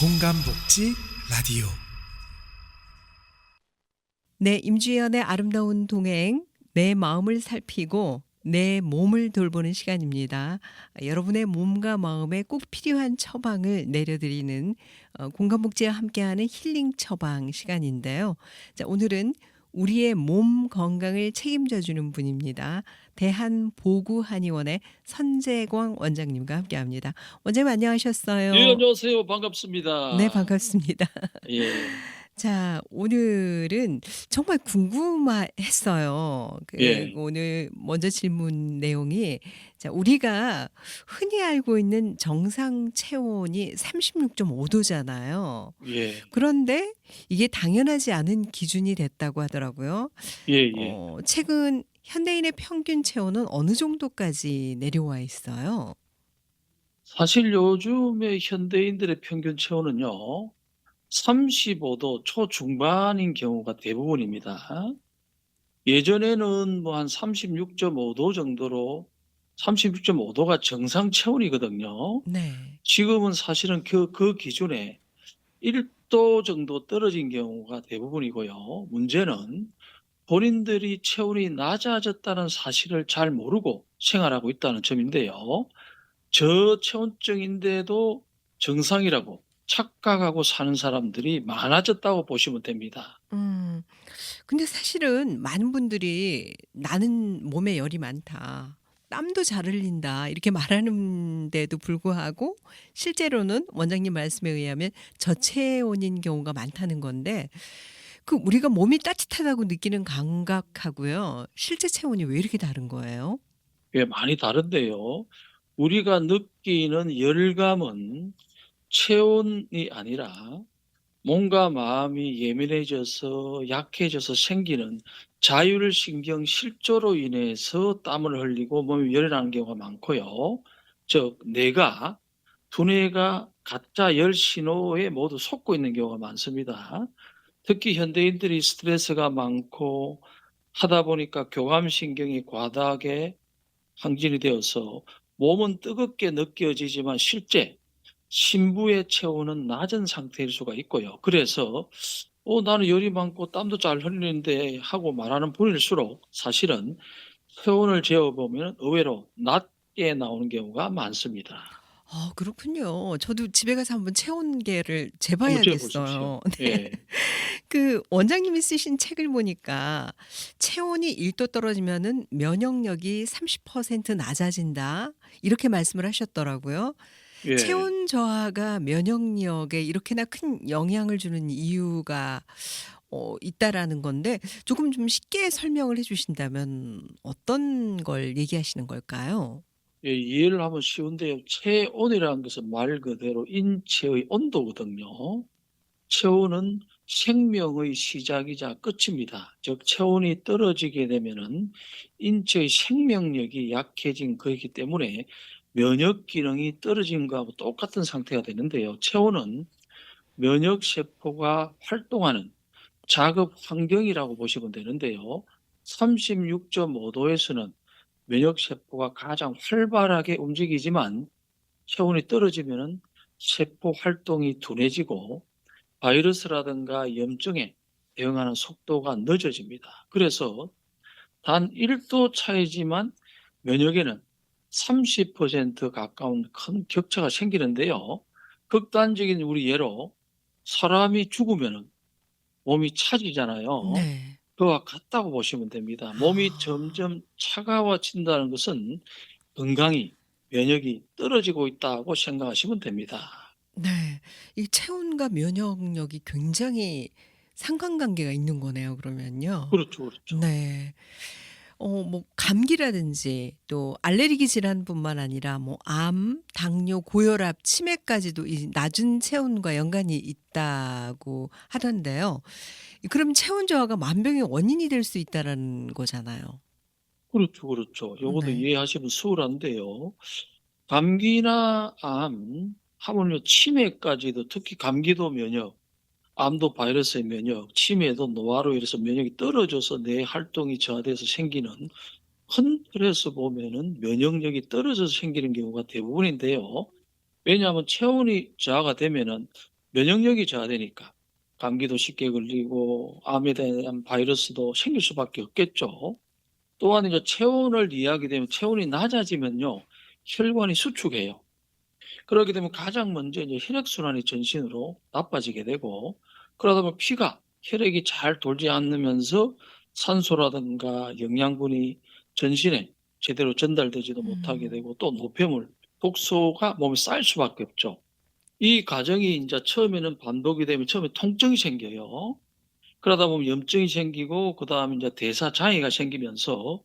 건강복지 라디오. 네, 임주연의 아름다운 동행, 내 마음을 살피고 내 몸을 돌보는 시간입니다. 여러분의 몸과 마음에 꼭 필요한 처방을 내려드리는 공감복지와 함께하는 힐링 처방 시간인데요. 자, 오늘은 우리의 몸 건강을 책임져주는 분입니다. 대한보구한의원의 선재광 원장님과 함께합니다. 원장님 예, 안녕하셨어요? 안녕하세요. 네, 반갑습니다. 반갑습니다. 예. 자, 오늘은 정말 궁금했어요. 예. 오늘 먼저 질문 내용이, 자, 우리가 흔히 알고 있는 정상 체온이 36.5 도잖아요. 예. 그런데 이게 당연하지 않은 기준이 됐다고 하더라고요. 예예. 최근 현대인의 평균 체온은 어느 정도까지 내려와 있어요? 사실 요즘의 현대인들의 평균 체온은요. 35도 초중반인 경우가 대부분입니다. 예전에는 뭐 한 36.5도 정도로 36.5 도가 정상 체온이거든요. 네. 지금은 사실은 그 기준에 1도 정도 떨어진 경우가 대부분이고요. 문제는 본인들이 체온이 낮아졌다는 사실을 잘 모르고 생활하고 있다는 점인데요. 저체온증인데도 정상이라고 착각하고 사는 사람들이 많아졌다고 보시면 됩니다. 음. 근데 사실은 많은 분들이 "나는 몸에 열이 많다. 땀도 잘 흘린다." 이렇게 말하는데도 불구하고 실제로는 원장님 말씀에 의하면 저체온인 경우가 많다는 건데, 우리가 몸이 따뜻하다고 느끼는 감각하고요, 실제 체온이 왜 이렇게 다른 거예요? 꽤 많이 다른데요. 우리가 느끼는 열감은 체온이 아니라 몸과 마음이 예민해져서 약해져서 생기는 자율신경 실조로 인해서 땀을 흘리고 몸이 열이 나는 경우가 많고요. 즉 두뇌가 가짜 열 신호에 모두 속고 있는 경우가 많습니다. 특히 현대인들이 스트레스가 많고 하다 보니까 교감신경이 과다하게 항진이 되어서 몸은 뜨겁게 느껴지지만 실제 신부의 체온은 낮은 상태일 수가 있고요. 그래서 나는 열이 많고 땀도 잘 흘리는데 하고 말하는 분일수록 사실은 체온을 재어보면 의외로 낮게 나오는 경우가 많습니다. 그렇군요. 저도 집에 가서 한번 체온계를 한번 재보십시오. 재봐야겠어요. 네. 예. 원장님이 쓰신 책을 보니까 "체온이 1도 떨어지면은 면역력이 30% 낮아진다." 이렇게 말씀을 하셨더라고요. 예. 체온 저하가 면역력에 이렇게나 큰 영향을 주는 이유가 있다라는 건데, 조금 좀 쉽게 설명을 해 주신다면 어떤 걸 얘기하시는 걸까요? 예, 이해를 하면 쉬운데요. 체온이라는 것은 말 그대로 인체의 온도거든요. 체온은 생명의 시작이자 끝입니다. 즉 체온이 떨어지게 되면은 인체의 생명력이 약해진 거이기 때문에 면역 기능이 떨어진 거하고 똑같은 상태가 되는데요. 체온은 면역 세포가 활동하는 작업 환경이라고 보시면 되는데요. 36.5 도에서는 면역 세포가 가장 활발하게 움직이지만 체온이 떨어지면은 세포 활동이 둔해지고 바이러스라든가 염증에 대응하는 속도가 늦어집니다. 그래서 단 1도 차이지만 면역에는 30% 가까운 큰 격차가 생기는데요. 극단적인 우리 예로 사람이 죽으면 몸이 차지잖아요. 네. 그와 같다고 보시면 됩니다. 몸이 아. 점점 차가워진다는 것은 건강이 면역이 떨어지고 있다고 생각하시면 됩니다. 네. 이 체온과 면역력이 굉장히 상관관계가 있는 거네요, 그러면요. 그렇죠, 그렇죠. 네. 뭐 감기라든지 또 알레르기 질환뿐만 아니라 뭐 암, 당뇨, 고혈압, 치매까지도 이 낮은 체온과 연관이 있다고 하던데요. 그럼 체온 저하가 만병의 원인이 될 수 있다라는 거잖아요. 그렇죠, 그렇죠. 요것도 네. 이해하시면 수월한데요. 감기나 암, 하물며 치매까지도 특히 감기도 면역, 암도 바이러스의 면역, 치매도 노화로 인해서 면역이 떨어져서 뇌 활동이 저하돼서 생기는 큰 틀에서 보면은 면역력이 떨어져서 생기는 경우가 대부분인데요. 왜냐하면 체온이 저하가 되면은 면역력이 저하되니까 감기도 쉽게 걸리고 암에 대한 바이러스도 생길 수밖에 없겠죠. 또한 이제 체온을 이해하게 되면 체온이 낮아지면요, 혈관이 수축해요. 그렇게 되면 가장 먼저 이제 혈액순환이 전신으로 나빠지게 되고, 그러다 보면 피가 혈액이 잘 돌지 않으면서 산소라든가 영양분이 전신에 제대로 전달되지도 못하게 음. 되고, 또 노폐물, 독소가 몸에 쌓일 수밖에 없죠. 이 과정이 이제 처음에는 반복이 되면 처음에 통증이 생겨요. 그러다 보면 염증이 생기고, 그다음에 이제 대사 장애가 생기면서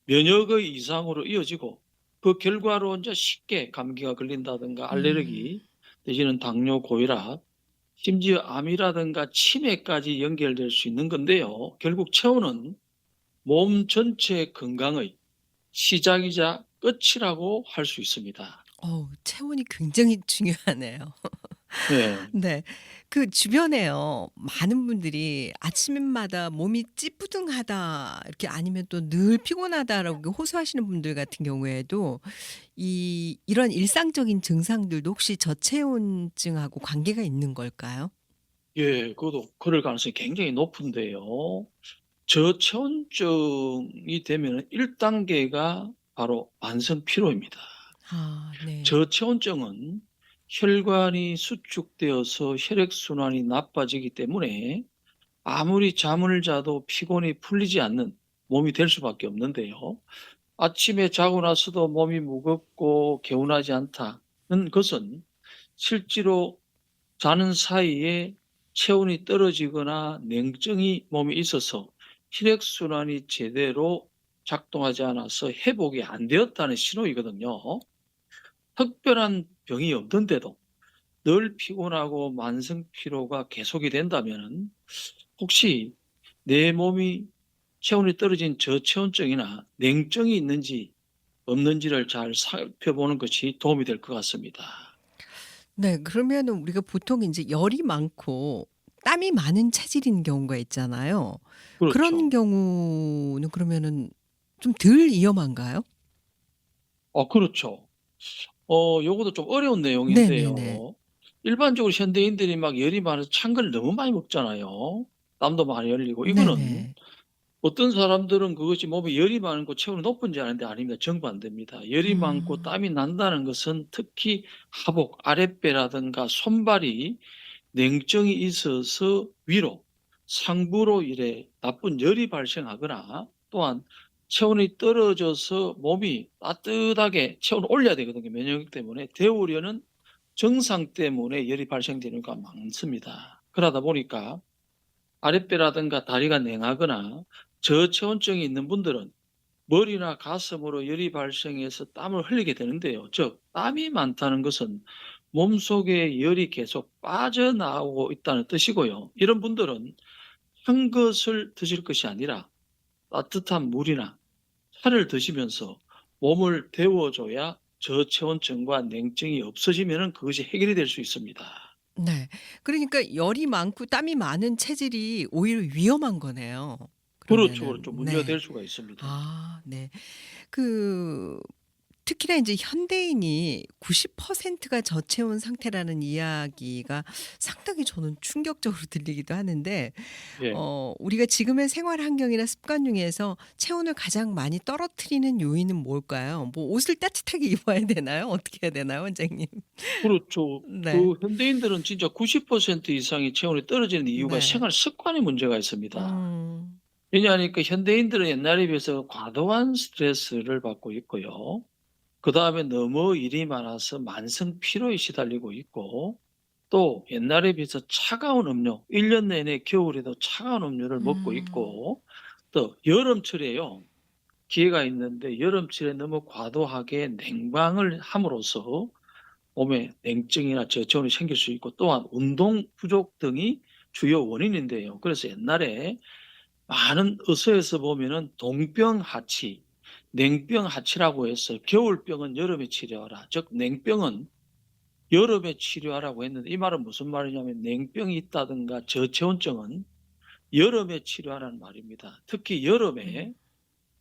면역의 이상으로 이어지고, 그 결과로 이제 쉽게 감기가 걸린다든가 음. 알레르기 내지는 당뇨, 고혈압, 심지어 암이라든가 치매까지 연결될 수 있는 건데요. 결국 체온은 몸 전체의 건강의 시작이자 끝이라고 할 수 있습니다. 체온이 굉장히 중요하네요. 네. 네. 그 주변에요. 많은 분들이 아침마다 몸이 찌뿌둥하다 이렇게 아니면 또 늘 피곤하다라고 호소하시는 분들 같은 경우에도 이런 일상적인 증상들도 혹시 저체온증하고 관계가 있는 걸까요? 예, 그것도 그럴 가능성이 굉장히 높은데요. 저체온증이 되면은 1 단계가 바로 만성 피로입니다. 아 네. 저체온증은 혈관이 수축되어서 혈액순환이 나빠지기 때문에 아무리 잠을 자도 피곤이 풀리지 않는 몸이 될 수밖에 없는데요. 아침에 자고 나서도 몸이 무겁고 개운하지 않다는 것은 실제로 자는 사이에 체온이 떨어지거나 냉증이 몸에 있어서 혈액순환이 제대로 작동하지 않아서 회복이 안 되었다는 신호이거든요. 특별한 병이 없는데도 늘 피곤하고 만성 피로가 계속이 된다면은 혹시 내 몸이 체온이 떨어진 저체온증이나 냉증이 있는지 없는지를 잘 살펴보는 것이 도움이 될 것 같습니다. 네. 그러면은 우리가 보통 인제 열이 많고 땀이 많은 체질인 경우가 있잖아요. 그런 그렇죠. 경우는 그러면은 좀 덜 위험한가요? 그렇죠. 요것도 좀 어려운 네네네. 내용인데요. 일반적으로 현대인들이 막 열이 많아서 찬 걸 너무 많이 먹잖아요. 땀도 많이 흘리고. 이거는 네네. 어떤 사람들은 그것이 몸에 열이 많고 체온이 높은지 아는데 아닙니다. 정반대입니다. 열이 많고 음. 땀이 난다는 것은 특히 하복, 아랫배라든가 손발이 냉증이 있어서 위로, 상부로 이래 나쁜 열이 발생하거나, 또한 체온이 떨어져서 몸이 따뜻하게 체온을 올려야 되거든요. 면역력 때문에. 데우려는 정상 때문에 열이 발생되는 경우가 많습니다. 그러다 보니까 아랫배라든가 다리가 냉하거나 저체온증이 있는 분들은 머리나 가슴으로 열이 발생해서 땀을 흘리게 되는데요. 즉, 땀이 많다는 것은 몸속에 열이 계속 빠져나오고 있다는 뜻이고요. 이런 분들은 한 것을 드실 것이 아니라 따뜻한 물이나 차를 드시면서 몸을 데워줘야 저체온증과 냉증이 없어지면 그것이 해결이 될 수 있습니다. 네. 그러니까 열이 많고 땀이 많은 체질이 오히려 위험한 거네요. 그렇죠, 그러면은. 그렇죠. 문제가 네. 될 수가 있습니다. 아 네. 그 특히나 인제 현대인이 90%가 저체온 상태라는 이야기가 상당히 저는 충격적으로 들리기도 하는데 예. 우리가 지금의 생활 환경이나 습관 중에서 체온을 가장 많이 떨어뜨리는 요인은 뭘까요? 뭐 옷을 따뜻하게 입어야 되나요? 어떻게 해야 되나요, 원장님? 그렇죠. 네. 현대인들은 진짜 90% 이상이 체온이 떨어지는 이유가 네. 생활 습관에 문제가 있습니다. 음. 왜냐하니까 현대인들은 옛날에 비해서 과도한 스트레스를 받고 있고요. 그다음에 너무 일이 많아서 만성 피로에 시달리고 있고, 또 옛날에 비해서 차가운 음료, 1년 내내 겨울에도 차가운 음료를 먹고 음. 있고, 또 여름철에요. 기회가 있는데 여름철에 너무 과도하게 냉방을 함으로써 몸에 냉증이나 저체온이 생길 수 있고, 또한 운동 부족 등이 주요 원인인데요. 그래서 옛날에 많은 의서에서 보면은 동병하치, 냉병하치라고 해서 겨울병은 여름에 치료하라. 즉 냉병은 여름에 치료하라고 했는데, 이 말은 무슨 말이냐면 냉병이 있다든가 저체온증은 여름에 치료하라는 말입니다. 특히 음. 여름에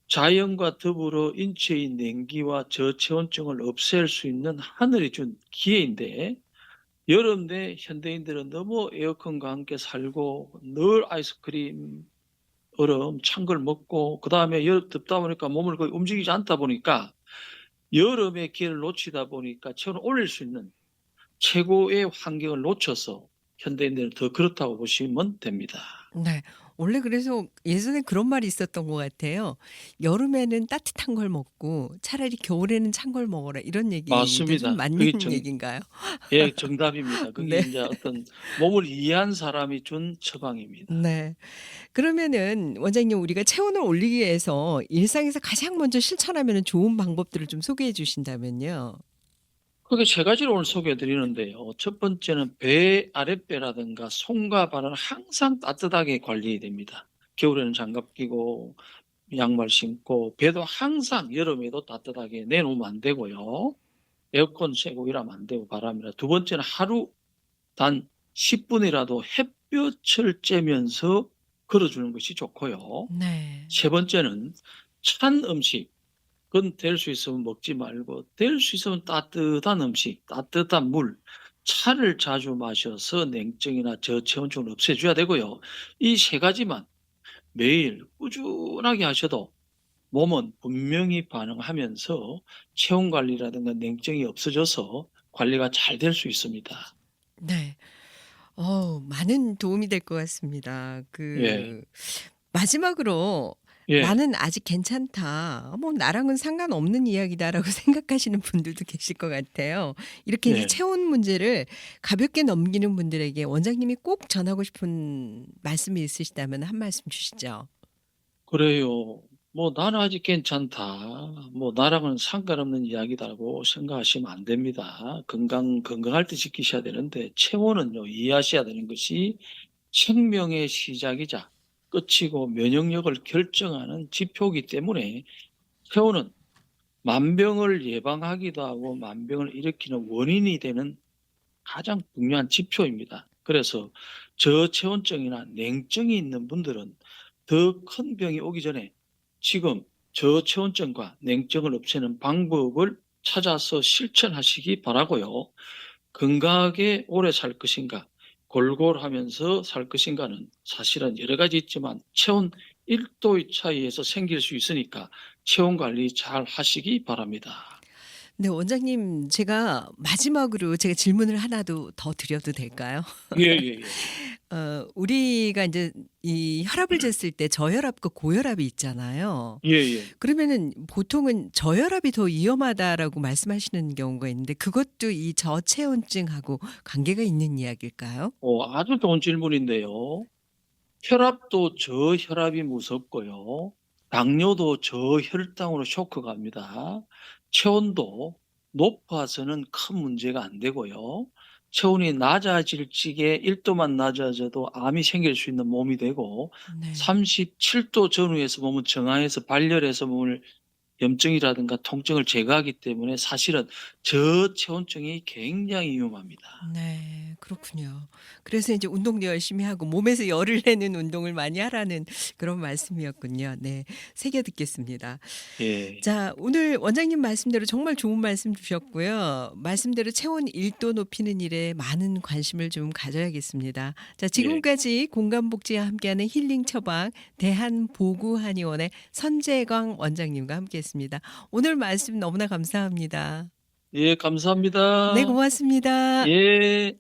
자연과 더불어 인체의 냉기와 저체온증을 없앨 수 있는 하늘이 준 기회인데, 여름 내 현대인들은 너무 에어컨과 함께 살고 늘 아이스크림, 얼음, 찬 걸 먹고 그다음에 덥다 보니까 몸을 거의 움직이지 않다 보니까 여름의 기회를 놓치다 보니까 체온을 올릴 수 있는 최고의 환경을 놓쳐서 현대인들은 더 그렇다고 보시면 됩니다. 네. 원래 그래서 예전에 그런 말이 있었던 것 같아요. "여름에는 따뜻한 걸 먹고 차라리 겨울에는 찬 걸 먹어라." 이런 얘기도 좀 맞습니다. 맞는 그게 얘기인가요? 예, 정답입니다. 그게 네. 인제 어떤 몸을 이해한 사람이 준 처방입니다. 네. 그러면은 원장님 우리가 체온을 올리기 위해서 일상에서 가장 먼저 실천하면은 좋은 방법들을 좀 소개해 주신다면요. 크게 세 가지를 오늘 소개해 드리는데요. 첫 번째는 배 아랫배라든가 손과 발은 항상 따뜻하게 관리됩니다. 겨울에는 장갑 끼고 양말 신고 배도 항상 여름에도 따뜻하게 내놓으면 안 되고요. 에어컨 쐬고 이러면 안 되고 바람이라. 두 번째는 하루 단 10 분이라도 햇볕을 쬐면서 걸어 주는 것이 좋고요. 네. 세 번째는 찬 음식, 그건 될 수 있으면 먹지 말고 될 수 있으면 따뜻한 음식, 따뜻한 물, 차를 자주 마셔서 냉증이나 저체온증을 없애줘야 되고요. 이 세 가지만 매일 꾸준하게 하셔도 몸은 분명히 반응하면서 체온 관리라든가 냉증이 없어져서 관리가 잘 될 수 있습니다. 네. 많은 도움이 될 것 같습니다. 예. 마지막으로 예. '나는 아직 괜찮다. 뭐 나랑은 상관없는 이야기다.'라고 생각하시는 분들도 계실 것 같아요. 이렇게 이제 네. 체온 문제를 가볍게 넘기는 분들에게 원장님이 꼭 전하고 싶은 말씀이 있으시다면 한 말씀 주시죠. 그래요. 뭐 '나는 아직 괜찮다. 뭐 나랑은 상관없는 이야기다.'고 생각하시면 안 됩니다. 건강할 때 지키셔야 되는데 체온은요 이해하셔야 되는 것이 생명의 시작이자 끝이고 면역력을 결정하는 지표이기 때문에 체온은 만병을 예방하기도 하고 만병을 일으키는 원인이 되는 가장 중요한 지표입니다. 그래서 저체온증이나 냉증이 있는 분들은 더 큰 병이 오기 전에 지금 저체온증과 냉증을 없애는 방법을 찾아서 실천하시기 바라고요. 건강하게 오래 살 것인가, 골골하면서 살 것인가는 사실은 여러 가지 있지만 체온 1도의 차이에서 생길 수 있으니까 체온 관리 잘 하시기 바랍니다. 네 원장님 제가 마지막으로 제가 질문을 하나 더 드려도 될까요? 예예예. 우리가 이제 이 혈압을 쟀을 때 저혈압과 고혈압이 있잖아요. 예예. 그러면은 보통은 저혈압이 더 위험하다라고 말씀하시는 경우가 있는데 그것도 이 저체온증하고 관계가 있는 이야기일까요? 아주 좋은 질문인데요. 혈압도 저혈압이 무섭고요. 당뇨도 저혈당으로 쇼크가 옵니다. 체온도 높아서는 큰 문제가 안 되고요. 체온이 낮아질 적에 1 도만 낮아져도 암이 생길 수 있는 몸이 되고 네. 37도 전후에서 몸은 정화해서 발열해서 몸을 염증이라든가 통증을 제거하기 때문에 사실은 저체온증이 굉장히 위험합니다. 네. 그렇군요. 그래서 이제 운동도 열심히 하고 몸에서 열을 내는 운동을 많이 하라는 그런 말씀이었군요. 네. 새겨 듣겠습니다. 예. 자, 오늘 원장님 말씀대로 정말 좋은 말씀 주셨고요. 말씀대로 체온 1도 높이는 일에 많은 관심을 좀 가져야겠습니다. 자, 예. 지금까지 공감복지와 함께하는 힐링 처방 대한보구한의원의 선재광 원장님과 함께했습니다. 오늘 말씀 너무나 감사합니다. 예, 네, 감사합니다. 고맙습니다. 예.